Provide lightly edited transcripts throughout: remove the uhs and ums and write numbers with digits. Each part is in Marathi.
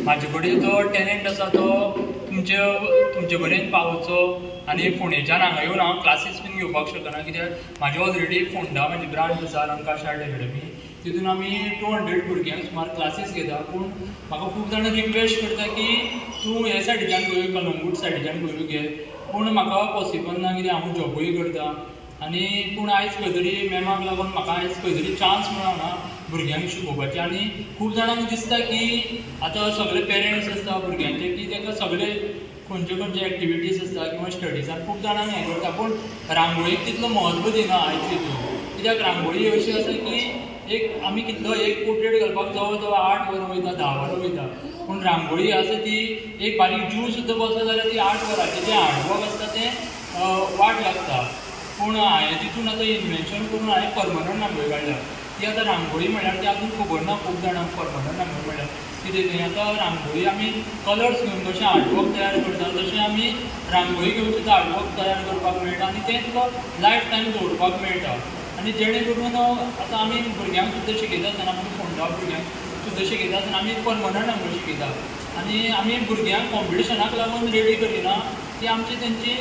म्हाजे कडेन जो टॅलंट आसा तो तुमचे कडेन पावोवचो आनी फोंडेच्यान हांगा येवन हांव क्लासीस बीन घेवपाक शकना, कित्याक म्हाजे ऑलरेडी फोंडा म्हाजी ब्रांच आसा लंकाश आर्ट अकॅडमी, तितून आमी 200 भुरग्यांक सुमार क्लासीस घेता. पूण म्हाका खूब जाणां रिक्वेस्ट करता की तूं हे सायडीच्यान खंय कलंगूट सायडीच्यान खंय घे, पूण म्हाका पॉसिबल ना कित्याक हांव जॉबूय करता. आनी पूण आयज खंय तरी मॅमाक लागून म्हाका आयज खंय तरी चान्स मेळना भुरग्यांक शिकोवपाचें. आनी खूब जाणांक दिसता की आतां सगळे पेरंट्स आसता भुरग्यांचे की ताका सगळे खंयचे एक्टिविटीज आसता किंवा स्टडीजान खूब जाणांक हें करता, पूण रांगोळीक तितलो म्हत्व दिना आयज हितून. कित्याक रांगोळी अशी आसा की एक आमी कितलो एक पोर्ट्रेट घालपाक जवळ जवळ 8 वरां वयता, 10 वरां वयता, पूण रांगोळी आसा ती एक बारीक जीव सुद्दां बसता जाल्यार ती 8 वरांचें जें हार्डवर्क आसता तें वाट लागता. पूण हांवें तितून आतां इन्वेन्शन करून हांवें परमनंट रांगोळी काडल्या. ती आतां रांगोळी म्हळ्यार ती आजून खबर ना खूब जाणांक परमनंट रांगोळी म्हळ्यार कितें तें. आतां रांगोळी आमी कलर्स घेवन जशें हार्डवर्क तयार करता तशें आमी रांगोळी घेवन सुद्दां हार्डवर्क तयार करपाक मेळटा आनी तें तुका लायफ टायम दवरपाक मेळटा. आनी जेणे करून आतां आमी भुरग्यांक सुद्दां शिकयता आसतना आमी फोंडा भुरग्यांक सुद्दां शिकयता आसतना आमी परमनंट रांगोळी शिकयता. आनी आमी भुरग्यांक कॉम्पिटिशनाक लागून रेडी करिना, ती आमची तेंची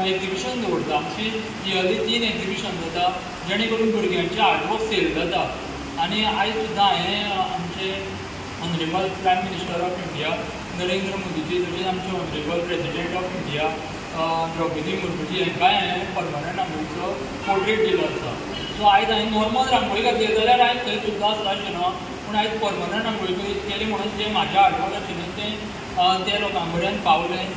एग्जिबिशन दवरता. आमची इयरली 3 एग्जिबिशन जाता जेणे करून भुरग्यांचे हार्डवर्क सेल जाता. आनी आयज सुद्दां हांवें आमचे honourable prime minister of India Narendra Modiji, तशेंच आमचे honourable president of India Draupadi Murmuji हांकांय हांवें परमनंट रांगोळीचो पोर्ट्रेट दिलो आसा. सो आयज हांवें नॉर्मल रांगोळी घातली जाल्यार आयज थंय सुद्दां आसता अशें ना, पूण आयज परमनंट रांगोळी केली म्हणून जें म्हाजें हार्डवर्क आशिल्लें तें लोकां पर्यंत पावलें.